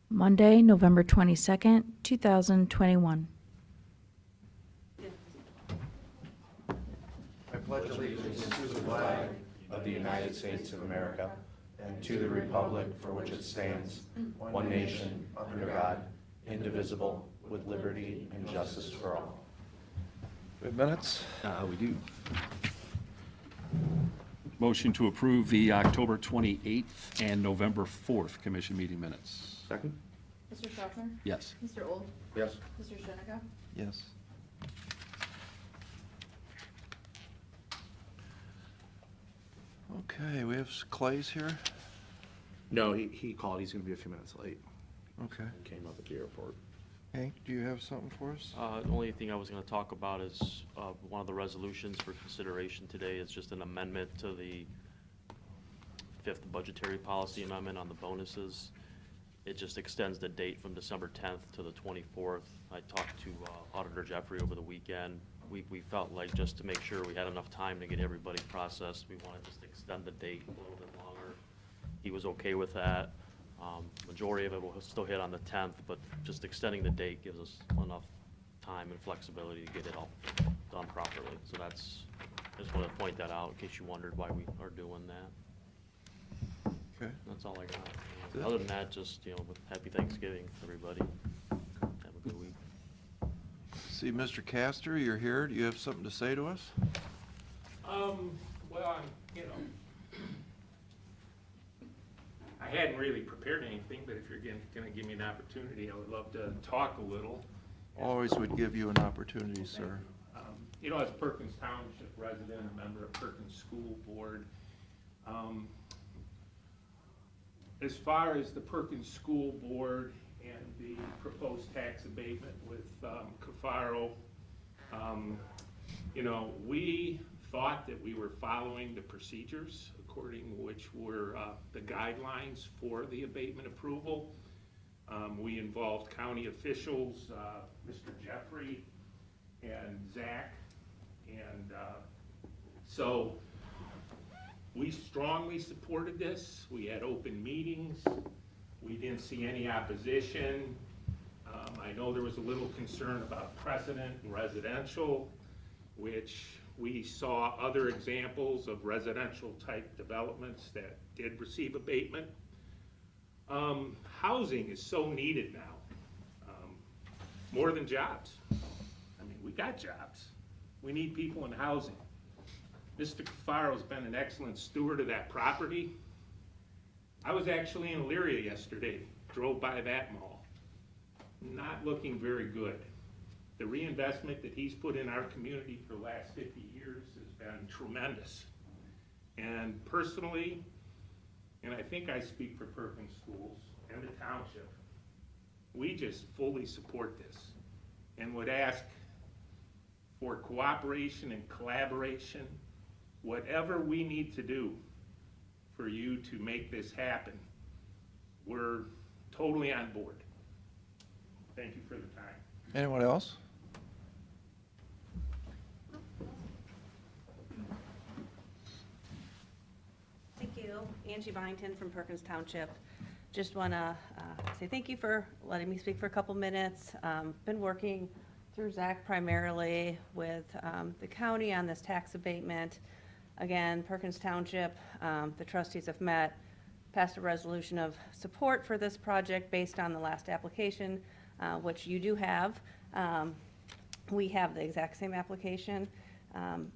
Monday, November 22nd, 2021. I pledge allegiance to the flag of the United States of America and to the republic for which it stands, one nation, under God, indivisible, with liberty and justice for all. We have minutes? We do. Motion to approve the October 28th and November 4th commission meeting minutes. Second? Mr. Schaffner? Yes. Mr. Old? Yes. Mr. Shenika? Yes. Okay, we have Clay's here. No, he called. He's going to be a few minutes late. Okay. Came up at the airport. Hank, do you have something for us? The only thing I was going to talk about is one of the resolutions for consideration today is just an amendment to the fifth budgetary policy amendment on the bonuses. It just extends the date from December 10th to the 24th. I talked to Auditor Jeffrey over the weekend. We felt like just to make sure we had enough time to get everybody processed, we wanted to just extend the date a little bit longer. He was okay with that. Majority of it will still hit on the 10th, but just extending the date gives us enough time and flexibility to get it all done properly. So that's, I just wanted to point that out in case you wondered why we are doing that. Okay. That's all I got. Good. Other than that, just, with happy Thanksgiving, everybody. Have a good week. See, Mr. Castor, you're here. Do you have something to say to us? Well, I hadn't really prepared anything, but if you're gonna give me an opportunity, I would love to talk a little. Always would give you an opportunity, sir. As Perkins Township resident, a member of Perkins School Board, as far as the Perkins School Board and the proposed tax abatement with Cafaro, we thought that we were following the procedures according which were the guidelines for the abatement approval. We involved county officials, Mr. Jeffrey and Zach, and so we strongly supported this. We had open meetings. We didn't see any opposition. I know there was a little concern about precedent and residential, which we saw other examples of residential type developments that did receive abatement. Housing is so needed now, more than jobs. We got jobs. We need people in housing. Mr. Cafaro's been an excellent steward of that property. I was actually in Erie yesterday, drove by that mall. Not looking very good. The reinvestment that he's put in our community for the last 50 years has been tremendous. And personally, and I think I speak for Perkins Schools and the township, we just fully support this and would ask for cooperation and collaboration, whatever we need to do for you to make this happen. We're totally on board. Thank you for the time. Anyone else? Thank you. Angie Byington from Perkins Township. Just want to say thank you for letting me speak for a couple minutes. Been working through Zach primarily with the county on this tax abatement. Again, Perkins Township, the trustees have met, passed a resolution of support for this project based on the last application, which you do have. We have the exact same application.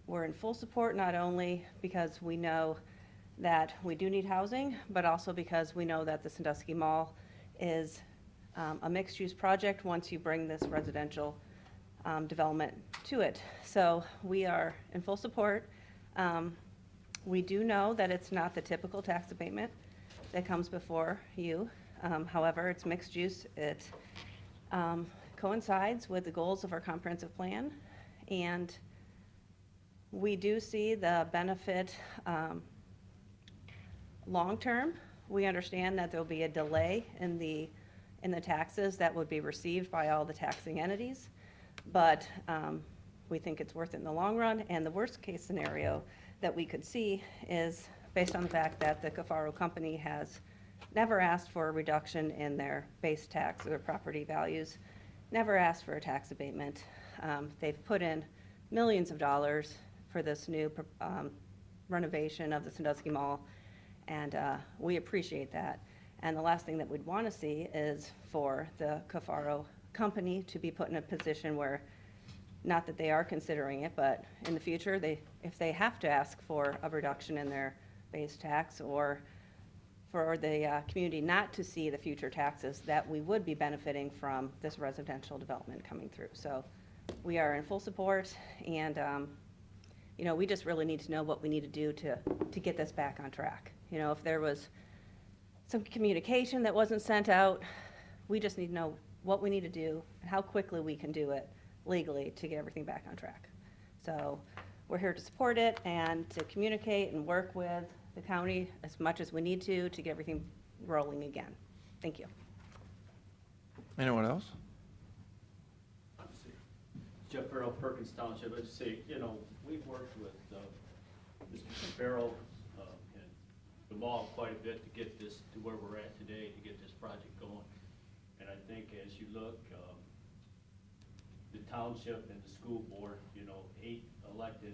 We're in full support, not only because we know that we do need housing, but also because we know that the Sandusky Mall is a mixed-use project once you bring this residential development to it. So we are in full support. We do know that it's not the typical tax abatement that comes before you. However, it's mixed use. It coincides with the goals of our comprehensive plan, and we do see the benefit long-term. We understand that there'll be a delay in the taxes that would be received by all the taxing entities, but we think it's worth it in the long run. And the worst-case scenario that we could see is based on the fact that the Cafaro company has never asked for a reduction in their base tax or their property values, never asked for a tax abatement. They've put in millions of dollars for this new renovation of the Sandusky Mall, and we appreciate that. And the last thing that we'd want to see is for the Cafaro company to be put in a position where, not that they are considering it, but in the future, if they have to ask for a reduction in their base tax, or for the community not to see the future taxes, that we would be benefiting from this residential development coming through. So we are in full support, and you know, we just really need to know what we need to do to get this back on track. You know, if there was some communication that wasn't sent out, we just need to know what we need to do, and how quickly we can do it legally to get everything back on track. So we're here to support it and to communicate and work with the county as much as we need to get everything rolling again. Thank you. Anyone else? Jeff Farrell, Perkins Township. I'd just say, you know, we've worked with Mr. Farrell and the mall quite a bit to get this to where we're at today, to get this project going. And I think as you look, the township and the school board, you know, 8 elected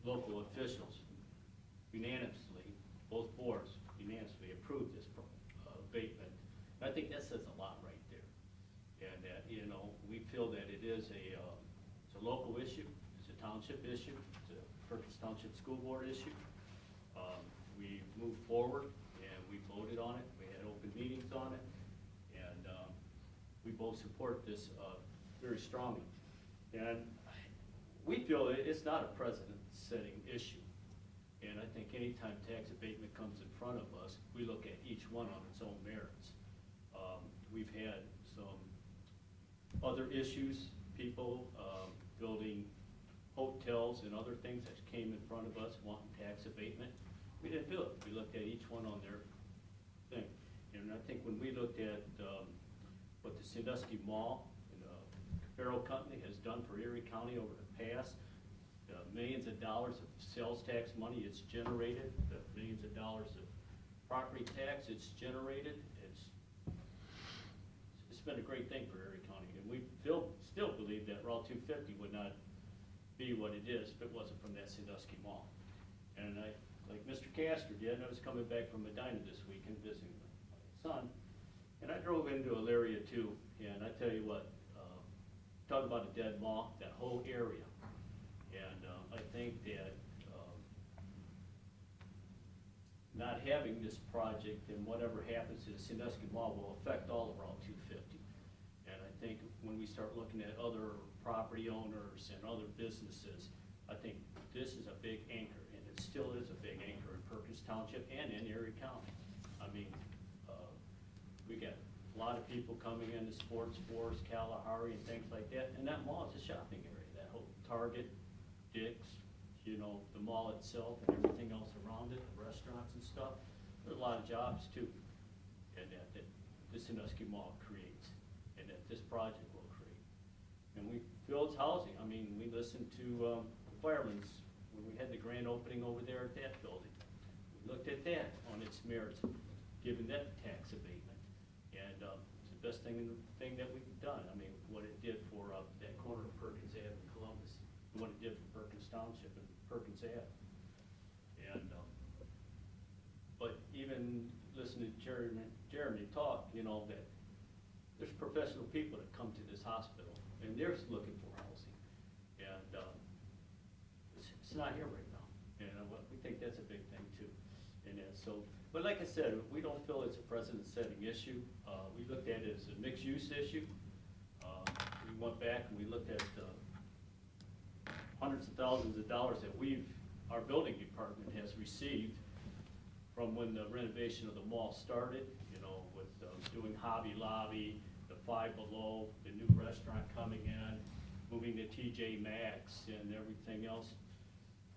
local officials unanimously, both boards unanimously approved this abatement. And I think that says a lot right there. And that, you know, we feel that it is it's a local issue, it's a township issue, it's a Perkins Township School Board issue. We moved forward and we voted on it, we had open meetings on it, and we both support this very strongly. And we feel it's not a precedent-setting issue. And I think anytime tax abatement comes in front of us, we look at each one on its own merits. We've had some other issues, people building hotels and other things that came in front of us wanting tax abatement. We didn't do it. We looked at each one on their thing. And I think when we looked at what the Sandusky Mall and the Farrell Company has done for Erie County over the past, the millions of dollars of sales tax money it's generated, the millions of dollars of property tax it's generated, it's been a great thing for Erie County. And we still believe that Route 250 would not be what it is if it wasn't from that Sandusky Mall. And like Mr. Castor did, I was coming back from Medina this weekend visiting my son, and I drove into Elyria too, and I tell you what, talk about a dead mall, that whole area. And I think that not having this project and whatever happens to the Sandusky Mall will affect all of Route 250. And I think when we start looking at other property owners and other businesses, I think this is a big anchor, and it still is a big anchor in Perkins Township and in Erie County. I mean, we got a lot of people coming into sports, Kalahari, and things like that, and that mall is a shopping area. That whole Target, Dick's, you know, the mall itself and everything else around it, the restaurants and stuff. There's a lot of jobs too, and that this Sandusky Mall creates, and that this project will create. And we feel it's housing. I mean, we listened to the firemen's when we had the grand opening over there at that building. We looked at that on its merits, giving that tax abatement, and it's the best thing that we've done. I mean, what it did for that corner of Perkins Ave in Columbus, and what it did for Perkins Township and Perkins Ave. And but even listening to Jeremy talk, you know, that there's professional people that come to this hospital, and they're looking for housing, and it's not here right now. And we think that's a big thing too. And so, but like I said, we don't feel it's a precedent-setting issue. We looked at it as a mixed-use issue. We went back and we looked at hundreds of thousands of dollars that our building department has received from when the renovation of the mall started, you know, with doing Hobby Lobby, the Five Below, the new restaurant coming in, moving to TJ Maxx and everything else.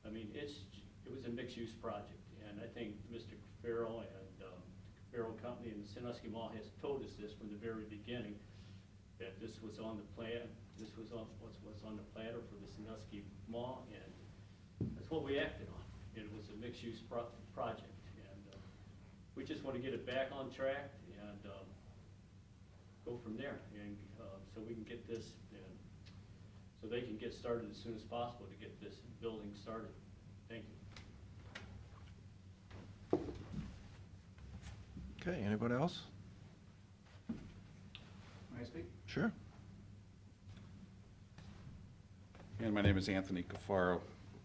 I mean, it was a mixed-use project, and I think Mr. Farrell and Farrell Company and the Sandusky Mall has told us this from the very beginning, that this was on the plan, this was on the platter for the Sandusky Mall, and that's what we acted on. It was a mixed-use project, and we just want to get it back on track and go from there. And so we can get this, and so they can get started as soon as possible to get this building started. Thank you. Okay, anybody else? May I speak? Sure. And my name is Anthony Cafaro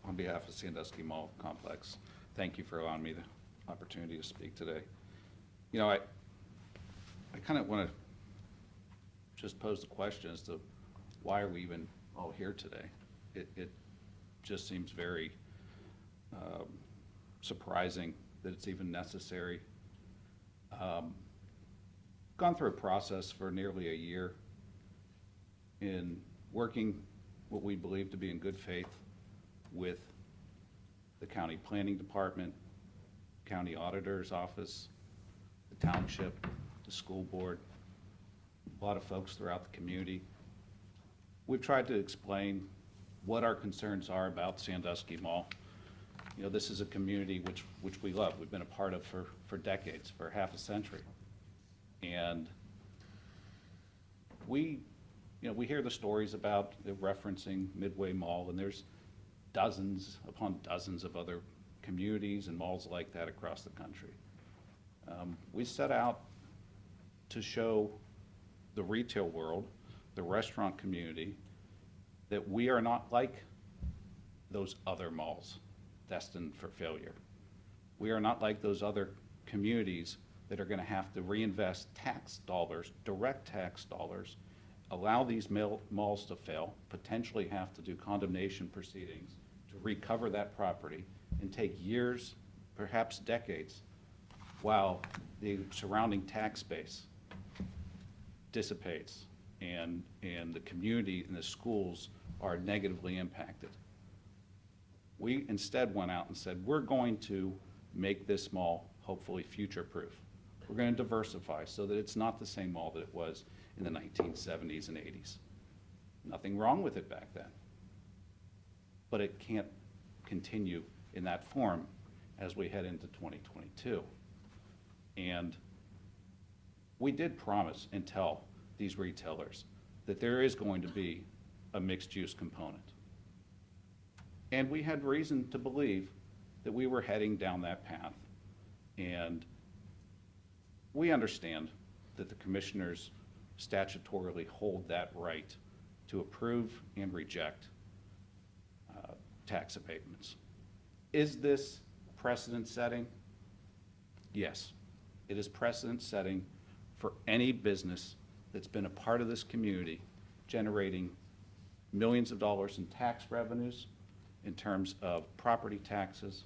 on behalf of Sandusky Mall Complex. Thank you for allowing me the opportunity to speak today. You know, I kind of want to just pose the question as to why are we even all here today? It just seems very surprising that it's even necessary. Gone through a process for nearly a year in working what we believe to be in good faith with the county planning department, county auditor's office, the township, the school board, a lot of folks throughout the community. We've tried to explain what our concerns are about Sandusky Mall. You know, this is a community which we love. We've been a part of for decades, for half a century. And we hear the stories about the referencing Midway Mall, and there's dozens upon dozens of other communities and malls like that across the country. We set out to show the retail world, the restaurant community, that we are not like those other malls destined for failure. We are not like those other communities that are going to have to reinvest tax dollars, direct tax dollars, allow these malls to fail, potentially have to do condemnation proceedings to recover that property, and take years, perhaps decades, while the surrounding tax base dissipates and the community and the schools are negatively impacted. We instead went out and said, we're going to make this mall hopefully future-proof. We're going to diversify so that it's not the same mall that it was in the 1970s and 80s. Nothing wrong with it back then. But it can't continue in that form as we head into 2022. And we did promise and tell these retailers that there is going to be a mixed-use component. And we had reason to believe that we were heading down that path. And we understand that the commissioners statutorily hold that right to approve and reject tax abatements. Is this precedent setting? Yes, it is precedent setting for any business that's been a part of this community, generating millions of dollars in tax revenues, in terms of property taxes,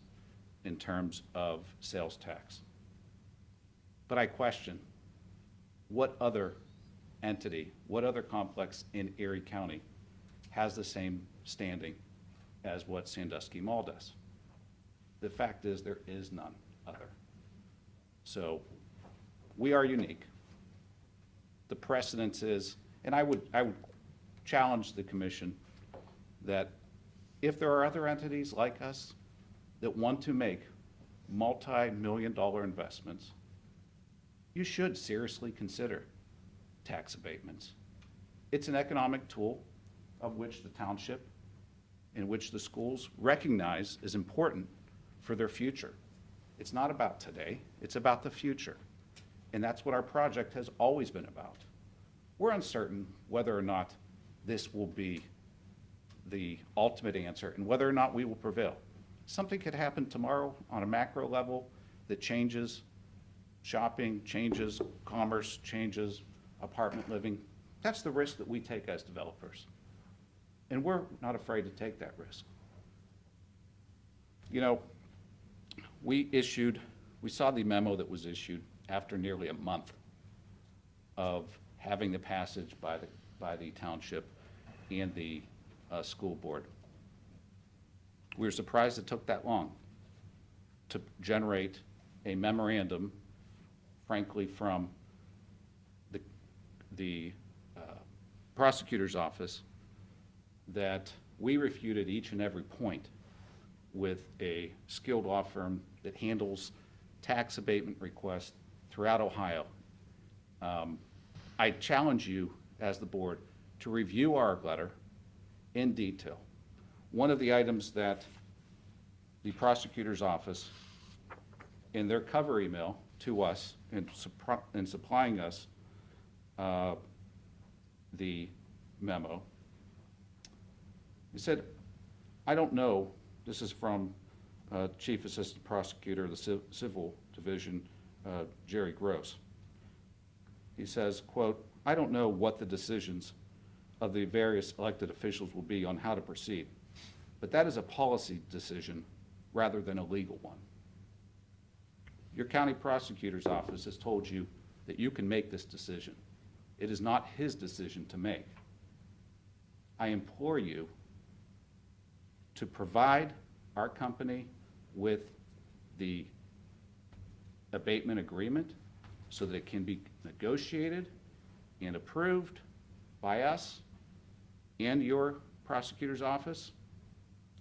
in terms of sales tax. But I question, what other entity, what other complex in Erie County has the same standing as what Sandusky Mall does? The fact is, there is none other. So we are unique. The precedence is, and I would challenge the commission that if there are other entities like us that want to make multi-million-dollar investments, you should seriously consider tax abatements. It's an economic tool of which the township, in which the schools recognize is important for their future. It's not about today, it's about the future. And that's what our project has always been about. We're uncertain whether or not this will be the ultimate answer and whether or not we will prevail. Something could happen tomorrow on a macro level that changes shopping, changes commerce, changes apartment living. That's the risk that we take as developers. And we're not afraid to take that risk. You know, we saw the memo that was issued after nearly a month of having the passage by the township and the school board. We were surprised it took that long to generate a memorandum, frankly, from the prosecutor's office, that we refuted each and every point with a skilled law firm that handles tax abatement requests throughout Ohio. I challenge you, as the board, to review our letter in detail. One of the items that the prosecutor's office, in their cover email to us in supplying us the memo, he said, I don't know, this is from Chief Assistant Prosecutor of the Civil Division, Jerry Gross. He says, quote, I don't know what the decisions of the various elected officials will be on how to proceed, but that is a policy decision rather than a legal one. Your county prosecutor's office has told you that you can make this decision. It is not his decision to make. I implore you to provide our company with the abatement agreement so that it can be negotiated and approved by us and your prosecutor's office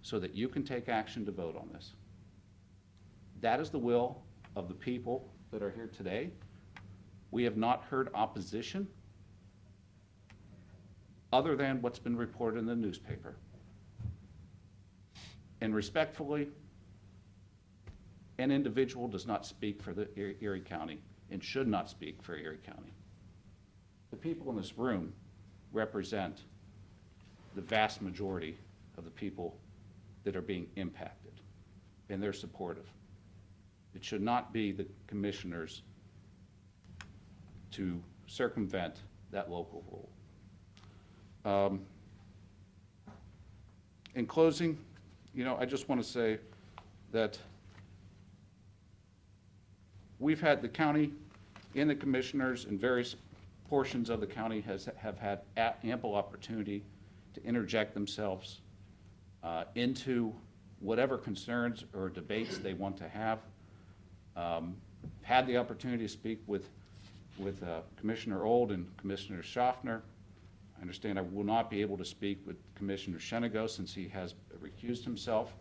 so that you can take action to vote on this. That is the will of the people that are here today. We have not heard opposition other than what's been reported in the newspaper. And respectfully, an individual does not speak for the Erie County and should not speak for Erie County. The people in this room represent the vast majority of the people that are being impacted, and they're supportive. It should not be the commissioners to circumvent that local rule. In closing, I just want to say that we've had the county and the commissioners in various portions of the county have had ample opportunity to interject themselves into whatever concerns or debates they want to have. Had the opportunity to speak with Commissioner Old and Commissioner Schaffner. I understand I will not be able to speak with Commissioner Shenego since he has recused himself.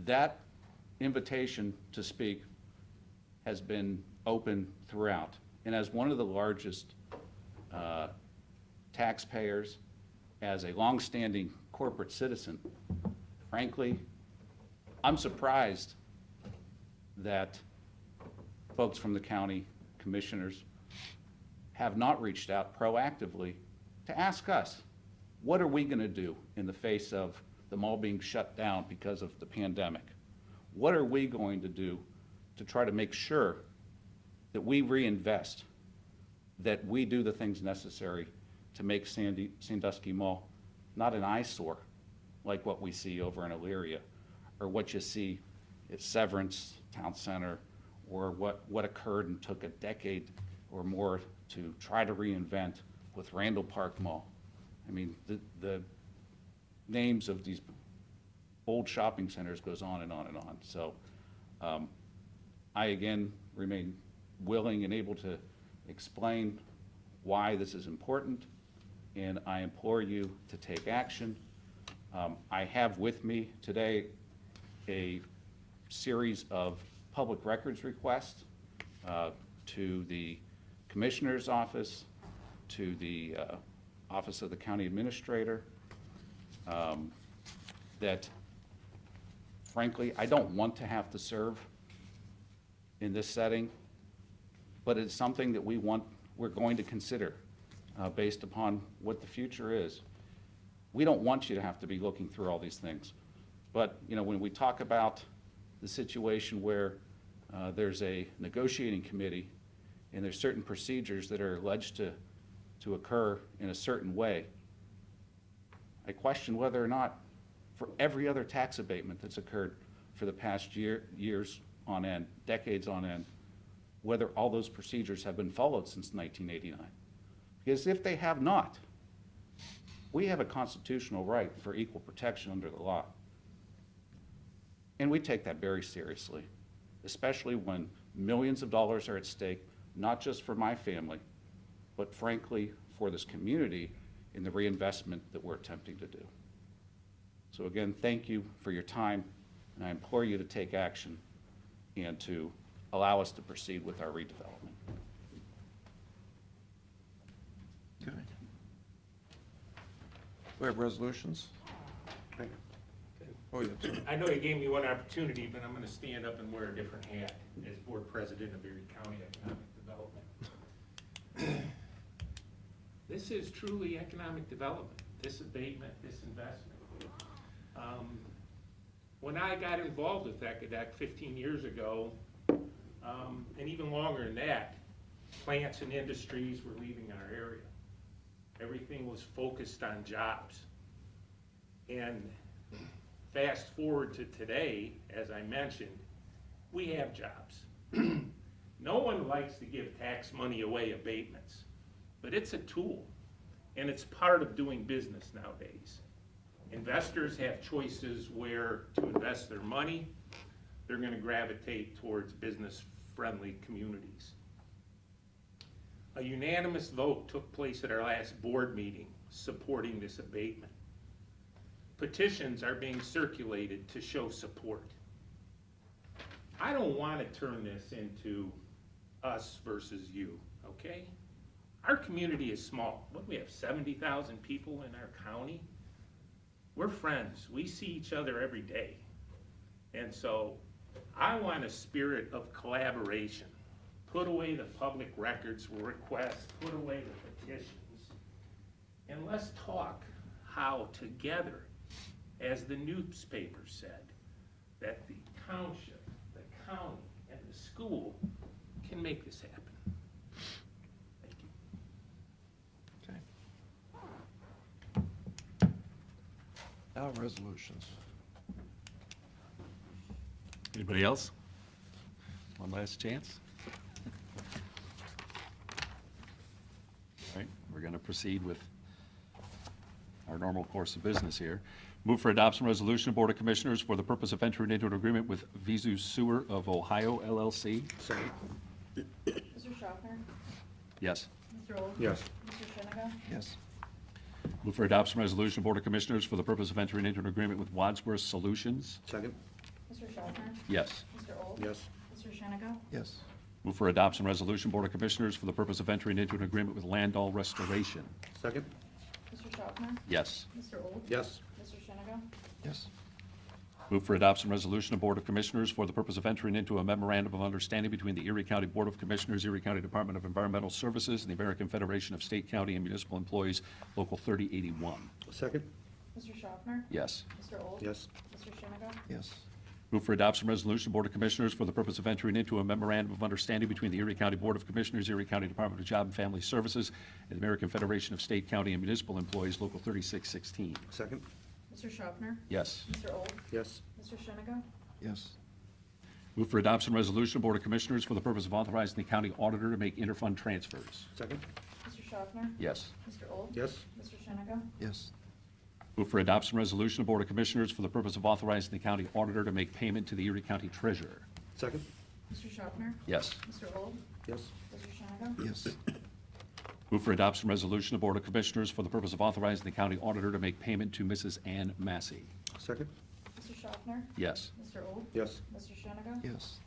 That invitation to speak has been open throughout. And as one of the largest taxpayers, as a longstanding corporate citizen, frankly, I'm surprised that folks from the county commissioners have not reached out proactively to ask us, what are we going to do in the face of the mall being shut down because of the pandemic? What are we going to do to try to make sure that we reinvest, that we do the things necessary to make Sandusky Mall not an eyesore like what we see over in Elyria or what you see at Severance Town Center, or what occurred and took a decade or more to try to reinvent with Randall Park Mall. I mean, the names of these old shopping centers goes on and on and on. So I again remain willing and able to explain why this is important, and I implore you to take action. I have with me today a series of public records requests to the Commissioner's Office, to the Office of the County Administrator, that frankly, I don't want to have to serve in this setting, but it's something that we're going to consider based upon what the future is. We don't want you to have to be looking through all these things. But when we talk about the situation where there's a negotiating committee and there's certain procedures that are alleged to occur in a certain way, I question whether or not for every other tax abatement that's occurred for the past years on end, decades on end, whether all those procedures have been followed since 1989. Because if they have not, we have a constitutional right for equal protection under the law. And we take that very seriously, especially when millions of dollars are at stake, not just for my family, but frankly, for this community in the reinvestment that we're attempting to do. So again, thank you for your time. And I implore you to take action and to allow us to proceed with our redevelopment. Okay. We have resolutions? Oh, yeah. sorry. I know you gave me one opportunity, but I'm gonna stand up and wear a different hat as board president of Erie County Economic Development. This is truly economic development, this abatement, this investment. When I got involved with ECODEC 15 years ago, and even longer than that, plants and industries were leaving our area. Everything was focused on jobs. And fast forward to today, as I mentioned, we have jobs. No one likes to give tax money away abatements, but it's a tool, and it's part of doing business nowadays. Investors have choices where to invest their money. They're gonna gravitate towards business-friendly communities. A unanimous vote took place at our last board meeting supporting this abatement. Petitions are being circulated to show support. I don't want to turn this into us versus you, okay? Our community is small. What, we have 70,000 people in our county? We're friends. We see each other every day. And so I want a spirit of collaboration. Put away the public records requests, put away the petitions, and let's talk how together, as the newspaper said, that the township, the county, and the school can make this happen. Thank you. Okay. Now resolutions. Anybody else? One last chance? All right, we're going to proceed with our normal course of business here. Move for adoption resolution, Board of Commissioners, for the purpose of entering into an agreement with Visu Sewer of Ohio LLC. Second. Mr. Schaffner? Yes. Mr. Old? Yes. Mr. Shenna? Yes. Move for adoption resolution, Board of Commissioners, for the purpose of entering into an agreement with Wadsworth Solutions. Second. Mr. Schaffner? Yes. Mr. Old? Yes. Mr. Shenna? Yes. Move for adoption resolution, Board of Commissioners, for the purpose of entering into an agreement with Landall Restoration. Second. Mr. Schaffner? Yes. Mr. Old? Yes. Mr. Shenna? Yes. Move for adoption resolution of Board of Commissioners for the purpose of entering into a memorandum of understanding between the Erie County Board of Commissioners, Erie County Department of Environmental Services, and the American Federation of State, County, and Municipal Employees, Local 3081. Second. Mr. Schaffner? Yes. Mr. Old? Yes. Mr. Shenna? Yes. Move for adoption resolution, Board of Commissioners, for the purpose of entering into a memorandum of understanding between the Erie County Board of Commissioners, Erie County Department of Job and Family Services, and the American Federation of State, County, and Municipal Employees, Local 3616. Second. Mr. Schaffner? Yes. Mr. Old? Yes. Mr. Shenna? Yes. Move for adoption resolution, Board of Commissioners, for the purpose of authorizing the county auditor to make interfund transfers. Second. Mr. Schaffner? Yes. Mr. Old? Yes. Mr. Shenna? Yes. Move for adoption resolution, Board of Commissioners, for the purpose of authorizing the county auditor to make payment to the Erie County Treasurer. Second. Mr. Schaffner? Yes. Mr. Old? Yes. Mr. Shenna? Yes. Move for adoption resolution, the Board of Commissioners, for the purpose of authorizing the county auditor to make payment to Mrs. Ann Massey. Second. Mr. Schaffner? Yes. Mr. Old? Yes. Mr. Shenna? Yes.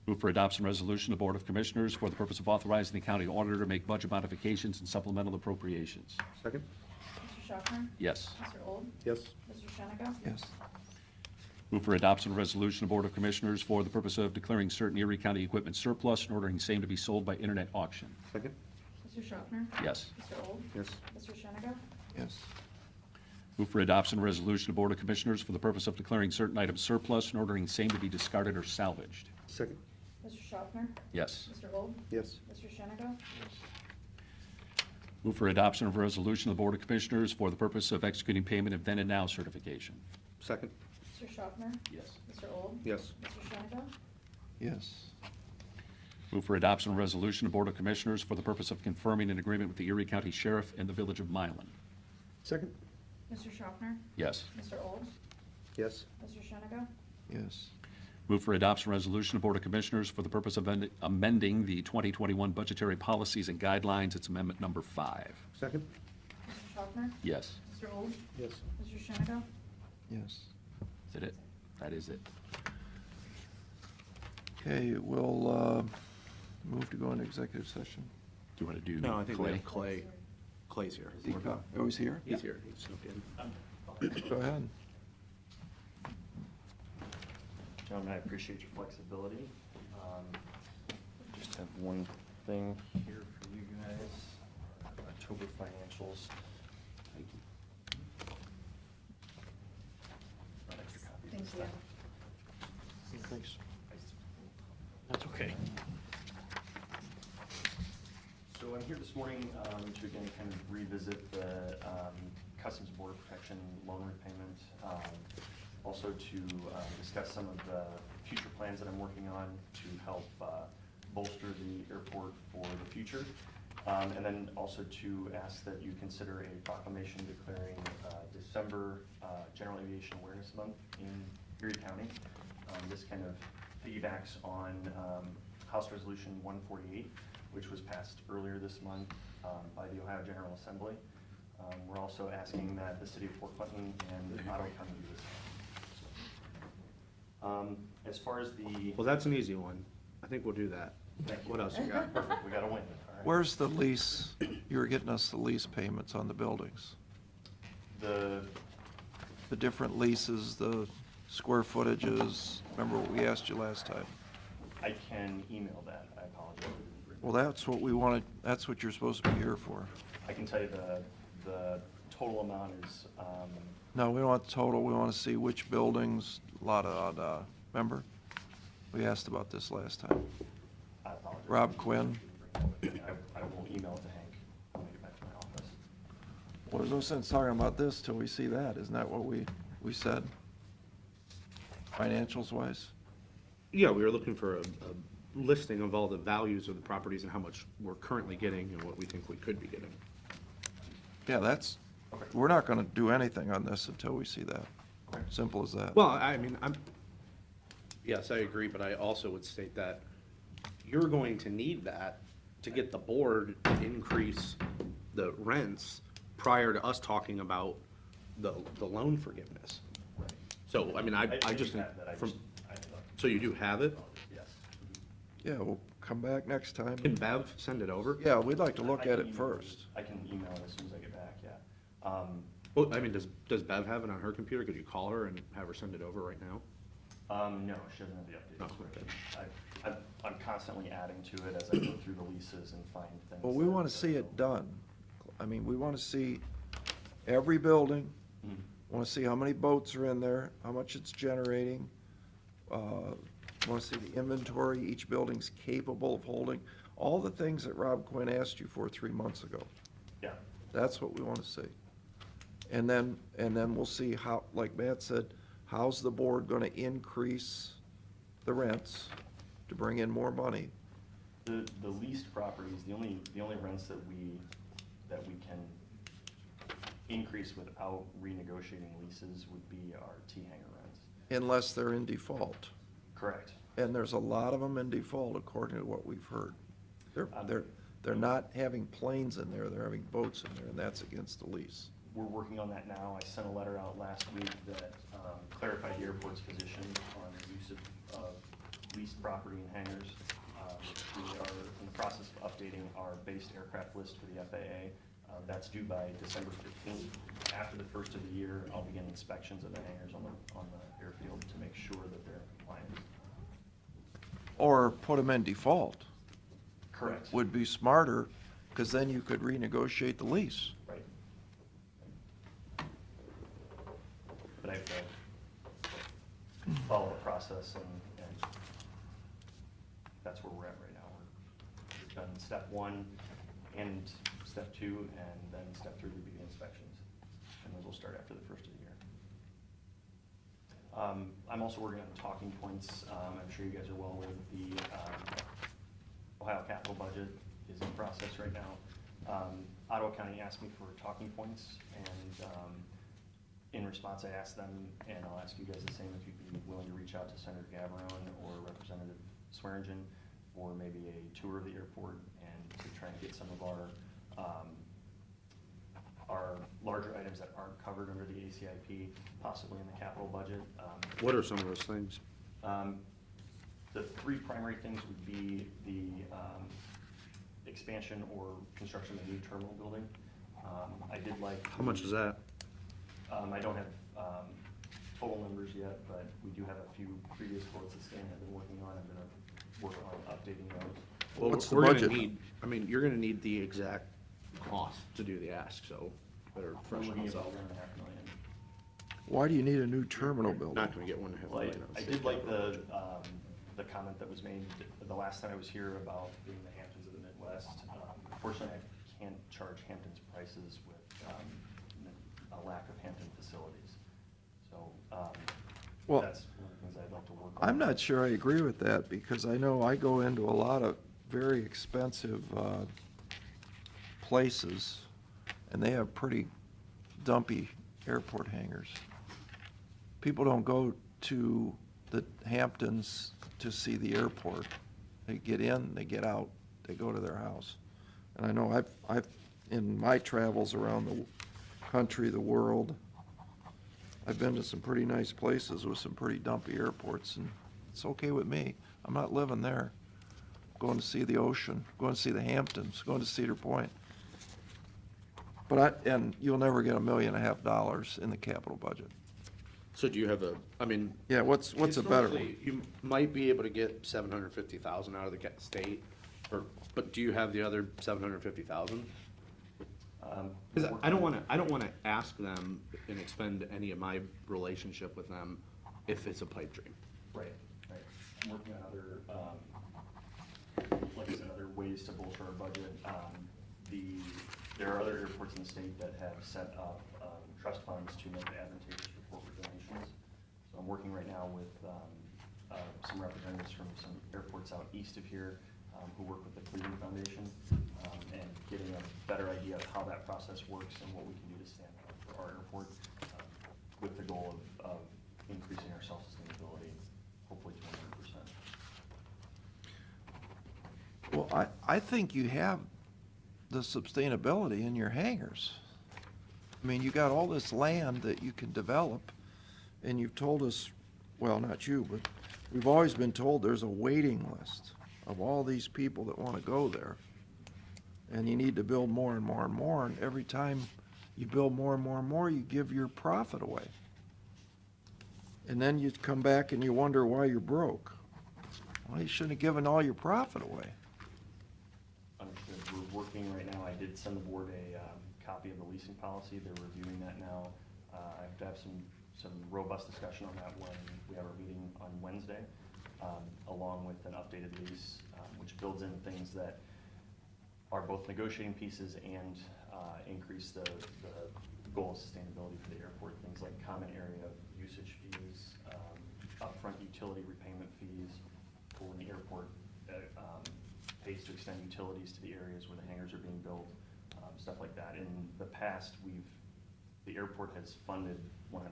Move for adoption resolution, the Board of Commissioners, for the purpose of authorizing the county auditor to make budget modifications and supplemental appropriations. Second. Mr. Schaffner? Yes. Mr. Old? Yes. Mr. Shenna? Yes. Move for adoption resolution, the Board of Commissioners, for the purpose of declaring certain Erie County equipment surplus and ordering same to be sold by internet auction. Second. Mr. Schaffner? Yes. Mr. Old? Yes. Mr. Shenna? Yes. Move for adoption resolution, the Board of Commissioners, for the purpose of declaring certain items surplus and ordering same to be discarded or salvaged. Second. Mr. Schaffner? Yes. Mr. Old? Yes. Mr. Shenna? Move for adoption of resolution of the Board of Commissioners for the purpose of executing payment of then and now certification. Second. Mr. Schaffner? Yes. Mr. Old? Yes. Mr. Shenna? Yes. Move for adoption of resolution of Board of Commissioners for the purpose of confirming an agreement with the Erie County Sheriff and the Village of Milan. Second. Mr. Schaffner? Yes. Mr. Old? Yes. Mr. Shenna? Yes. Move for adoption resolution of Board of Commissioners for the purpose of amending the 2021 budgetary policies and guidelines. It's amendment number 5. Second. Mr. Schaffner? Yes. Mr. Old? Yes. Mr. Shenna? Yes. Is that it? That is it. Okay, we'll move to go into executive session. Do you want to do No, I think we Clay? have Clay. Clay's here. Oh, he's here? He's here. He snuck in. Go ahead. Gentlemen, I appreciate your flexibility. Just have one thing here for you guys, October financials. Thank you. An extra copy. Thank you. Thanks. That's okay. So I'm here this morning to again kind of revisit the Customs Border Protection loan repayment. Also to discuss some of the future plans that I'm working on to help bolster the airport for the future. And then also to ask that you consider a proclamation declaring December General Aviation Awareness Month in Erie County. This kind of piggybacks on House Resolution 148, which was passed earlier this month by the Ohio General Assembly. We're also asking that the city of Fort Clinton and Ottawa County do this. As far as the, Well, that's an easy one. I think we'll do that. What else you got? perfect, we got a win. All right. Where's the lease? You were getting us the lease payments on the buildings. The, The different leases, the square footages. Remember what we asked you last time? I can email that, I apologize. Well, that's what we wanted, that's what you're supposed to be here for. I can tell you the total amount is, No, we don't want the total, we want to see which buildings, remember? We asked about this last time. I apologize. Rob Quinn. I will email it to Hank when I get back to my office. Well, there's no sense talking about this till we see that, isn't that what we said? Financials wise? Yeah, we were looking for a listing of all the values of the properties and how much we're currently getting and what we think we could be getting. Yeah, we're not gonna do anything on this until we see that. Simple as that. Well, I mean, yes, I agree, but I also would state that you're going to need that to get the board to increase the rents prior to us talking about the loan forgiveness. So, I mean, I just, do have that. so you do have it? Yes. Yeah, we'll come back next time. Can Bev send it over? Yeah, we'd like to look I at can it email first. I can email it as soon as I get back, yeah. Well, I mean, does Bev have it on her computer? Could you call her and have her send it over right now? No, she doesn't have the updated Oh, spreadsheet. I'm constantly adding to it as I go through the leases and find things. Well, we that- want to see it done. I mean, we want to see every building, Mhm. want to see how many boats are in there, how much it's generating. Want to see the inventory each building's capable of holding, all the things that Rob Quinn asked you for 3 months ago. Yeah, That's what we want to see. And then we'll see how, like Matt said, how's the board going to increase the rents to bring in more money? the leased properties, the only rents that we can increase without renegotiating leases would be our T-hanger rents. Unless they're in default. Correct. And there's a lot of them in default, according to what we've heard. They're not having planes in there, they're having boats in there, and that's against the lease. We're working on that now. I sent a letter out last week that clarified the airport's position on the use of leased property and hangars. We are in the process of updating our based aircraft list for the FAA. That's due by December 15th. After the first of the year, I'll begin inspections of the hangars on the airfield to make sure that they're compliant. Or put them in default Correct. would be smarter, because then you could renegotiate the lease. Right. But I have to follow the process, and that's where we're at right now. We've done step 1 and step 2, and then step 3 would be the inspections. And those will start after the first of the year. I'm also working on talking points. I'm sure you guys are well aware that the Ohio capital budget is in process right now. Ottawa County asked me for talking points, and in response, I asked them, and I'll ask you guys the same, if you'd be willing to reach out to Senator Gavarone or Representative Swearingen for maybe a tour of the airport and to try and get some of our are larger items that aren't covered under the ACIP, possibly in the capital budget. What are some of those things? The three primary things would be the expansion or construction of a new terminal building. I did like. How much is that? I don't have total numbers yet, but we do have a few previous quotes that Stan has been working on. I'm gonna work on updating those. Well, What's the we're gonna budget? need, I mean, you're gonna need the exact cost to do the ask, so better We're freshen looking those at out. about $1.5 million. Why do you need a new terminal building? Not gonna get $1.5 Well, million. on I state did like capital the, budget. the comment that was made the last time I was here about being the Hamptons of the Midwest. Unfortunately, I can't charge Hamptons prices with a lack of Hampton facilities. So, Well, that's one of the things I'd like to work on. I'm not sure I agree with that, because I know I go into a lot of very expensive places, and they have pretty dumpy airport hangars. People don't go to the Hamptons to see the airport. They get in, they get out, they go to their house. And I know I've, in my travels around the country, the world, I've been to some pretty nice places with some pretty dumpy airports, and it's okay with me. I'm not living there. Going to see the ocean, going to see the Hamptons, going to Cedar Point. And you'll never get $1.5 million in the capital budget. So do you have a, I mean. Yeah, what's a better one? historically, You might be able to get 750,000 out of the state, but do you have the other 750,000? Because I don't wanna ask them and expend any of my relationship with them if it's a pipe dream. Right, right. I'm working on other, like I said, other ways to bolster our budget. There are other airports in the state that have set up trust funds to make it advantageous for corporate donations. So I'm working right now with some representatives from some airports out east of here who work with the Cleveland Foundation and getting a better idea of how that process works and what we can do to stand up for our airport with the goal of increasing our self-sustainability, hopefully to 100%. Well, I think you have the sustainability in your hangars. I mean, you got all this land that you can develop, and you've told us, well, not you, but we've always been told there's a waiting list of all these people that want to go there. And you need to build more and more and more, and every time you build more and more and more, you give your profit away. And then you come back and you wonder why you're broke. Well, you shouldn't have given all your profit away. Understood. We're working right now. I did send the board a copy of the leasing policy. They're reviewing that now. I have to have some robust discussion on that when we have our meeting on Wednesday, along with an updated lease, which builds in things that are both negotiating pieces and increase the goal of sustainability for the airport. Things like common area usage fees, upfront utility repayment fees for when the airport pays to extend utilities to the areas where the hangars are being built, stuff like that. In the past, the airport has funded 100%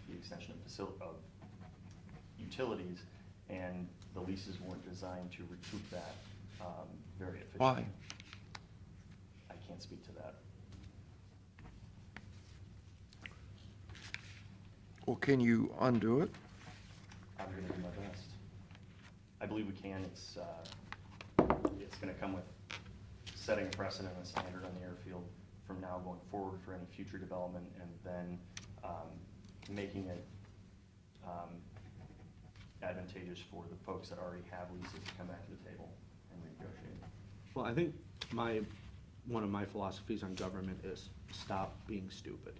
the extension of utilities, and the leases weren't designed to recoup that very efficiently. Why? I can't speak to that. Well, can you undo it? I'm gonna do my best. I believe we can. It's gonna come with setting a precedent and standard on the airfield from now going forward for any future development, and then making it advantageous for the folks that already have leases to come back to the table and renegotiate. Well, I think one of my philosophies on government is stop being stupid.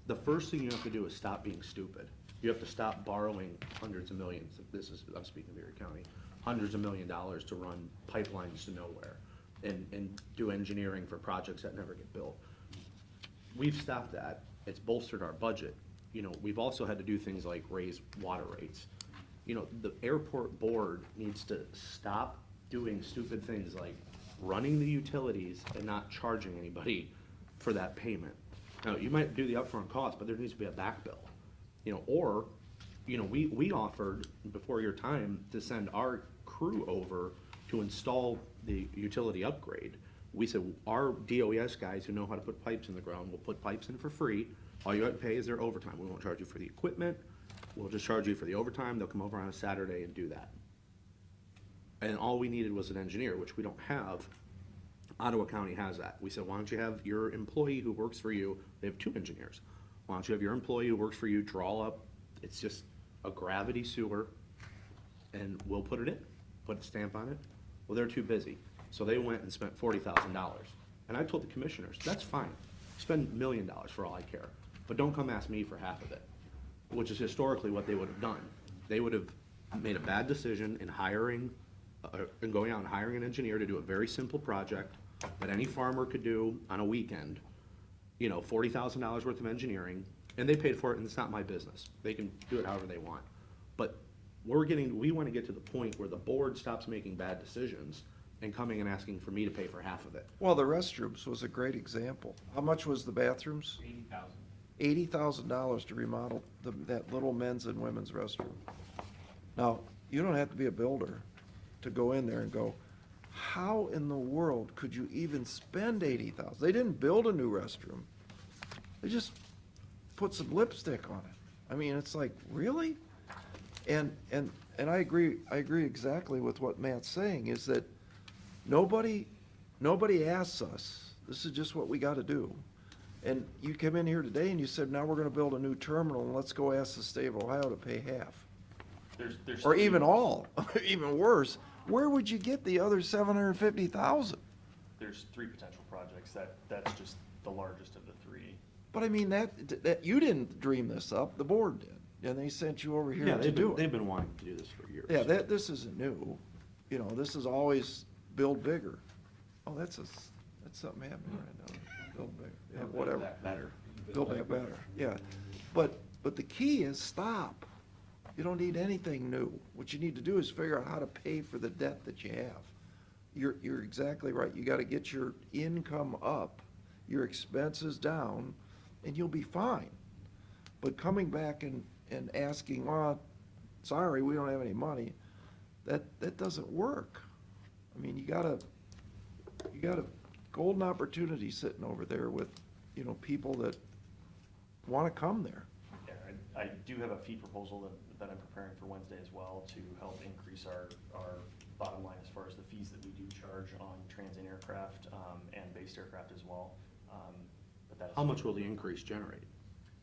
The first thing you have to do is stop being stupid. You have to stop borrowing hundreds of millions, I'm speaking of Erie County, hundreds of $1 million to run pipelines to nowhere and do engineering for projects that never get built. We've stopped that. It's bolstered our budget. You know, we've also had to do things like raise water rates. You know, the airport board needs to stop doing stupid things like running the utilities and not charging anybody for that payment. Now, you might do the upfront cost, but there needs to be a back bill. You know, or, you know, we offered before your time to send our crew over to install the utility upgrade. We said, our DOES guys who know how to put pipes in the ground will put pipes in for free. All you have to pay is their overtime. We won't charge you for the equipment. We'll just charge you for the overtime. They'll come over on a Saturday and do that. And all we needed was an engineer, which we don't have. Ottawa County has that. We said, why don't you have your employee who works for you, they have 2 engineers. Why don't you have your employee who works for you draw up, it's just a gravity sewer, and we'll put it in, put a stamp on it. Well, they're too busy. So they went and spent $40,000. And I told the commissioners, that's fine. Spend $1 million for all I care. But don't come ask me for half of it, which is historically what they would have done. They would have made a bad decision in hiring, in going out and hiring an engineer to do a very simple project that any farmer could do on a weekend, you know, $40,000 worth of engineering, and they paid for it, and it's not my business. They can do it however they want. But we want to get to the point where the board stops making bad decisions and coming and asking for me to pay for half of it. Well, the restrooms was a great example. How much was the bathrooms? $80,000 to remodel that little men's and women's restroom. Now, you don't have to be a builder to go in there and go, how in the world could you even spend $80,000? They didn't build a new restroom. They just put some lipstick on it. I mean, it's like, really? And I agree exactly with what Matt's saying, is that nobody asks us, this is just what we gotta do. And you came in here today and you said, now we're gonna build a new terminal, and let's go ask the state of Ohio to pay half. There's Or even all, even worse, where would you get the other $750,000? There's 3 potential projects. That's just the largest of the 3. But I mean, that, you didn't dream this up, the board did, and they sent you over here to do it. They've been wanting to do this for years. Yeah, this isn't new, you know, this is always build bigger. Oh, that's something happening right now, build bigger, yeah, whatever. Better. Build back better, yeah. But the key is stop. You don't need anything new. What you need to do is figure out how to pay for the debt that you have. You're exactly right. You gotta get your income up, your expenses down, and you'll be fine. But coming back and asking, oh, sorry, we don't have any money, that doesn't work. I mean, you got a golden opportunity sitting over there with, you know, people that wanna come there. Yeah, I do have a fee proposal that I'm preparing for Wednesday as well to help increase our bottom line as far as the fees that we do charge on transient aircraft and based aircraft as well. But that's How much will the increase generate?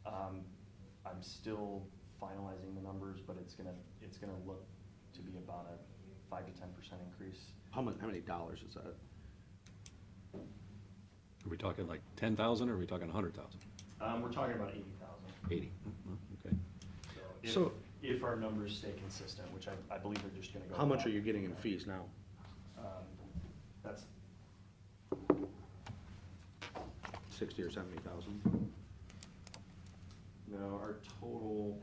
I'm still finalizing the numbers, but it's gonna look to be about a 5 to 10% increase. How many dollars is that? Are we talking like 10,000 or are we talking 100,000? We're talking about 80,000. 80, okay. So- If our numbers stay consistent, which I believe they're just gonna go. How much up. are you getting in fees now? That's 60 or 70,000? No, our total,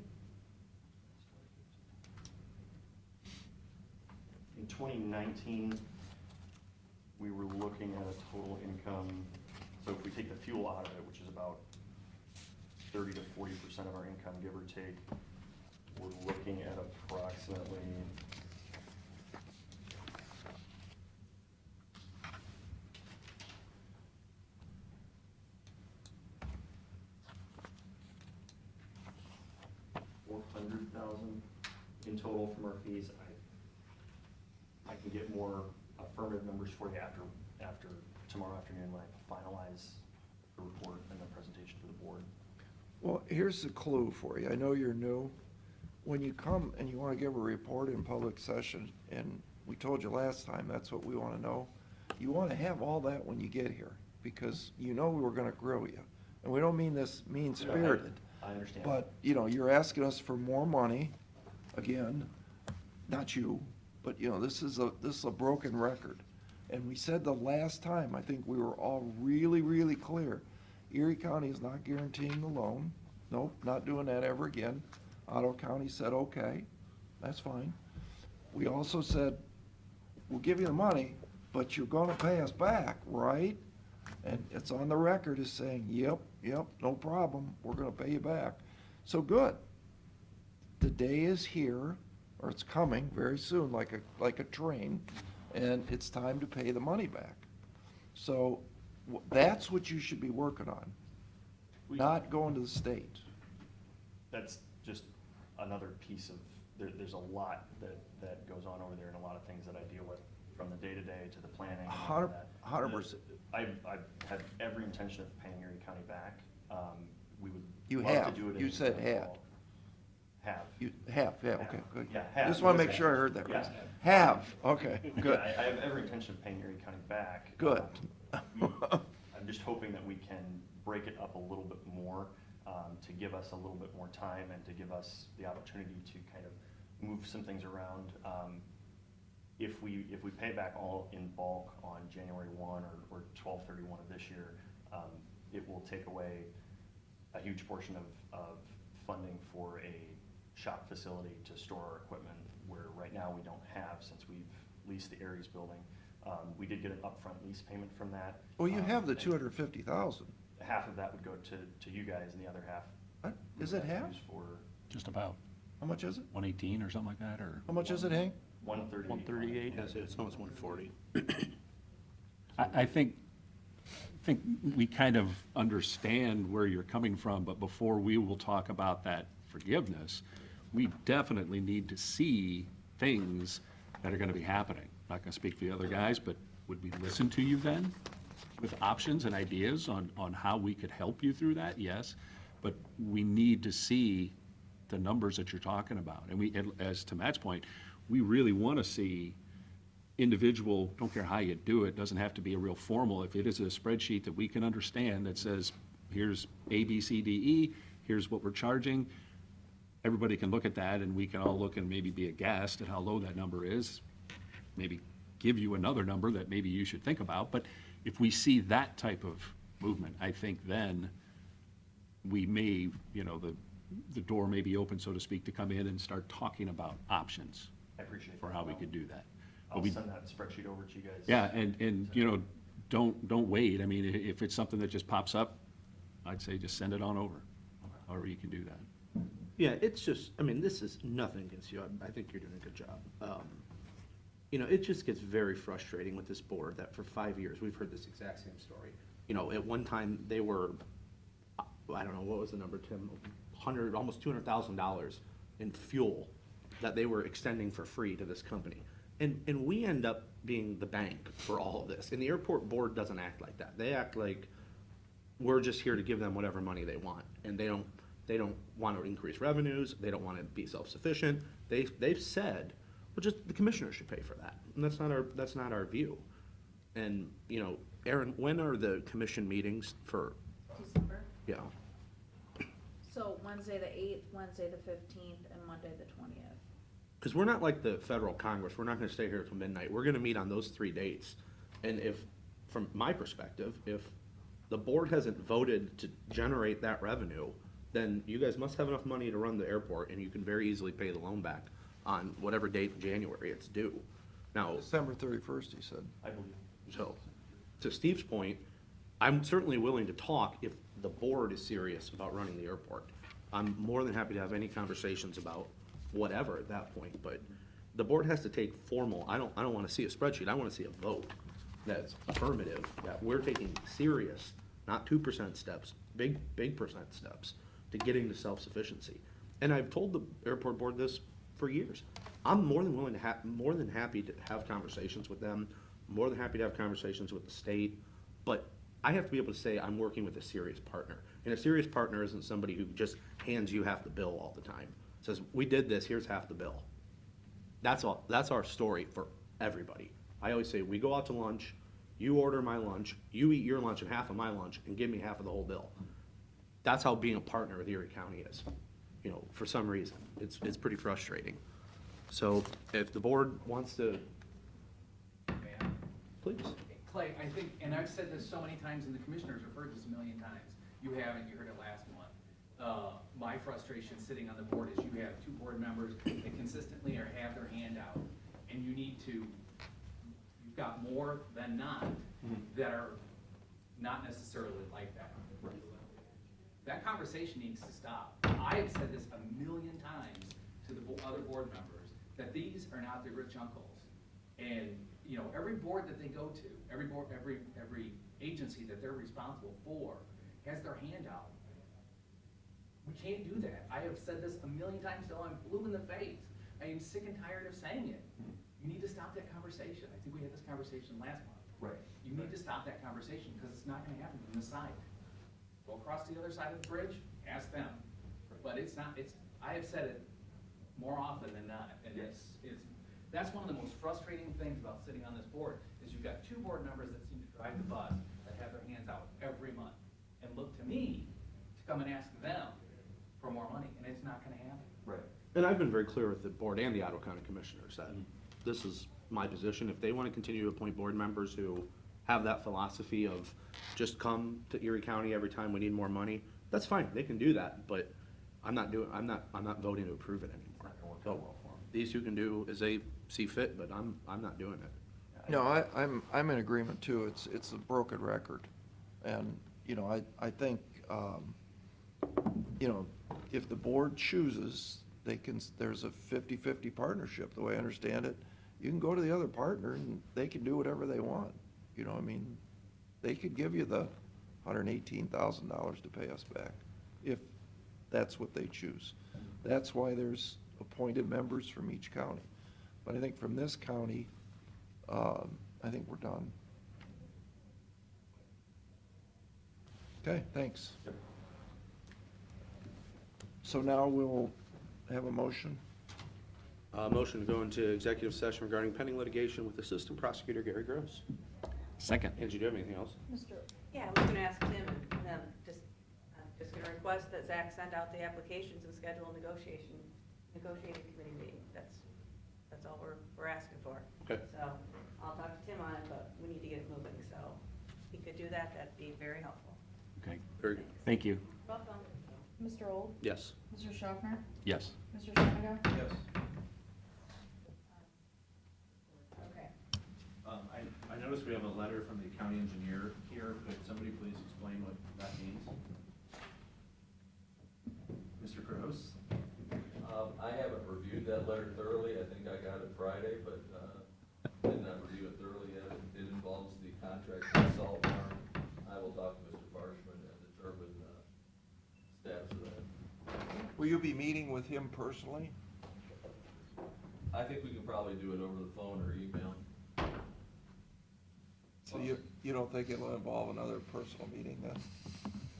in 2019, we were looking at a total income, so if we take the fuel out of it, which is about 30 to 40% of our income, give or take, we're looking at approximately $400,000 in total from our fees. I can get more affirmative numbers for you after tomorrow afternoon when I finalize the report and the presentation to the board. Well, here's the clue for you. I know you're new. When you come and you want to give a report in public session, and we told you last time, that's what we want to know, you want to have all that when you get here, because you know we were going to grill you. And we don't mean this mean-spirited. I understand. But, you know, you're asking us for more money, again, not you, but, you know, this is a broken record. And we said the last time, I think we were all really, really clear, Erie County is not guaranteeing the loan. Nope, not doing that ever again. Ottawa County said, okay, that's fine. We also said, we'll give you the money, but you're gonna pay us back, right? And it's on the record as saying, yep, no problem, we're gonna pay you back. So good. The day is here, or it's coming very soon, like a train, and it's time to pay the money back. So that's what you should be working on, not going to the state. That's just another piece of, there's a lot that goes on over there and a lot of things that I deal with, from the day-to-day to the planning and all of that. 100%. I have every intention of paying Erie County back. We would You love to have. do it. You in said the had. fall. Have. You have, yeah, okay, good. Yeah, have. Just want to make sure I heard that right. Yeah. Have, okay, Yeah, good, I have every intention of paying Erie County back. good. I'm just hoping that we can break it up a little bit more, to give us a little bit more time and to give us the opportunity to kind of move some things around. If we pay back all in bulk on January 1 or 12/31 of this year, it will take away a huge portion of funding for a shop facility to store our equipment, where right now we don't have, since we've leased the Aries building. We did get an upfront lease payment from that. Well, you have the and 250,000. Half of that would go to you guys, and the other half. What? Is we it would half? use For Just about How much is it? 118 or something like that, or? How much is it, Hank? 138. Yes, it's almost 140. I think we kind of understand where you're coming from, but before we will talk about that forgiveness, we definitely need to see things that are gonna be happening. Not gonna speak for the other guys, but would we listen to you then with options and ideas on how we could help you through that? Yes, but we need to see the numbers that you're talking about. And as to Matt's point, we really wanna see individual, don't care how you do it, doesn't have to be a real formal, if it is a spreadsheet that we can understand that says, here's A, B, C, D, E, here's what we're charging, everybody can look at that and we can all look and maybe be aghast at how low that number is, maybe give you another number that maybe you should think about, but if we see that type of movement, I think then we may, the door may be open, so to speak, to come in and start talking about options I appreciate that. for how we could do that. But I'll we- send that spreadsheet over to you guys. Yeah, and, don't wait. I mean, if it's something that just pops up, I'd say just send it on over, however you can do that. Yeah, it's just, I mean, this is nothing against you. I think you're doing a good job. It just gets very frustrating with this board that for 5 years, we've heard this exact same story. At one time, they were, I don't know, what was the number, Tim? Almost $200,000 in fuel that they were extending for free to this company. And we end up being the bank for all of this. And the airport board doesn't act like that. They act like we're just here to give them whatever money they want. And they don't want to increase revenues. They don't want to be self-sufficient. They've said, well, just the commissioners should pay for that. And that's not our view. And, Aaron, when are the commission meetings for, December. yeah, So Wednesday the 8th, Wednesday the 15th, and Monday the 20th. because we're not like the federal Congress. We're not going to stay here till midnight. We're going to meet on those 3 dates. And if, from my perspective, if the board hasn't voted to generate that revenue, then you guys must have enough money to run the airport, and you can very easily pay the loan back on whatever date in January it's due. Now, December 31st, he said. I believe. so, to Steve's point, I'm certainly willing to talk if the board is serious about running the airport. I'm more than happy to have any conversations about whatever at that point, but the board has to take formal, I don't wanna see a spreadsheet, I wanna see a vote that's affirmative, that we're taking serious, not 2% steps, big percent steps to getting to self-sufficiency. And I've told the airport board this for years. I'm more than willing to more than happy to have conversations with them, more than happy to have conversations with the state, but I have to be able to say I'm working with a serious partner. And a serious partner isn't somebody who just hands you half the bill all the time. Says, we did this, here's half the bill. That's all, that's our story for everybody. I always say, we go out to lunch, you order my lunch, you eat your lunch and half of my lunch, and give me half of the whole bill. That's how being a partner with Erie County is, for some reason. It's pretty frustrating. So if the board wants to, please. Clay, I think, and I've said this so many times, and the commissioners have heard this a million times. You haven't, you heard it last month. My frustration sitting on the board is you have 2 board members that consistently have their hand out, and you've got more than not that are not necessarily like that. That conversation needs to stop. I have said this a million times to the other board members, that these are not the rich uncles. And, you know, every board that they go to, every board, every agency that they're responsible for has their hand out. We can't do that. I have said this a million times till I'm blue in the face. I am sick and tired of saying it. You need to stop that conversation. I think we had this conversation last month. Right. You need to stop that conversation, because it's not gonna happen from this side. Go across the other side of the bridge, ask them. But it's not, I have said it more often than not, and that's one of the most frustrating things about sitting on this board, is you've got two board members that seem to drive the bus, that have their hands out every month, and look to me to come and ask them for more money, and it's not gonna happen. Right. And I've been very clear with the board and the Ottawa County Commissioners that this is my position. If they want to continue to appoint board members who have that philosophy of just come to Erie County every time we need more money, that's fine, they can do that, but I'm not voting to approve it anymore. So, these two can do as they see fit, but I'm not doing it. No, I'm in agreement too. It's a broken record. And, you know, I think, you know, if the board chooses, there's a 50-50 partnership, the way I understand it. You can go to the other partner and they can do whatever they want. You know, I mean, they could give you the $118,000 to pay us back, if that's what they choose. That's why there's appointed members from each county. But I think from this county, I think we're done. Okay, thanks. So now we'll have a motion. Motion to go into executive session regarding pending litigation with Assistant Prosecutor Gary Gross. Second. Angie, do you have anything else? Yeah, I was gonna ask Tim, and then I'm just gonna request that Zach send out the applications and schedule a negotiating committee meeting. That's all we're asking for. Okay. So, I'll talk to Tim on it, but we need to get it moving, so if he could do that, that'd be very helpful. Okay, Very good. thank you. Welcome. Mr. Old? Yes. Mr. Schaffner? Yes. Mr. Shennigo? Yes. Okay. I noticed we have a letter from the county engineer here. Could somebody please explain what that means? Mr. Gross? I haven't reviewed that letter thoroughly. I think I got it Friday, but did not review it thoroughly yet. It involves the contract with the salt farm. I will talk to Mr. Barshman and determine status of that. Will you be meeting with him personally? I think we can probably do it over the phone or email. So you don't think it'll involve another personal meeting then?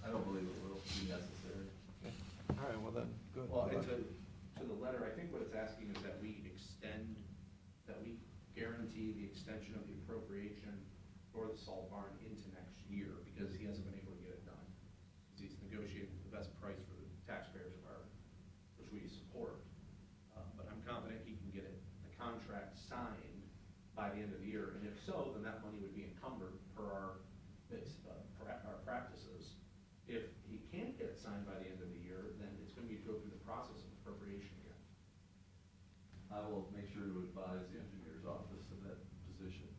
I don't believe it will be necessary. Okay. All right, well then, good. Well, to the letter, I think what it's asking is that we guarantee the extension of the appropriation for the salt barn into next year, because he hasn't been able to get it done. He's negotiating the best price for the taxpayers which we support. But I'm confident he can get the contract signed by the end of the year, and if so, then that money would be encumbered per our practices. If he can't get it signed by the end of the year, then it's going to be to go through the process of appropriation again. I will make sure to advise the engineer's office of that position.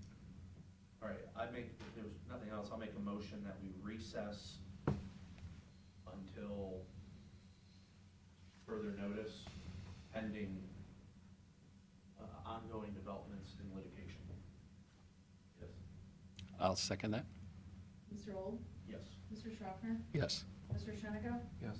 All right, if there's nothing else, I'll make a motion that we recess until further notice, pending ongoing developments in litigation. Yes. I'll second that. Mr. Old? Yes. Mr. Schaffner? Yes. Mr. Shennigo? Yes.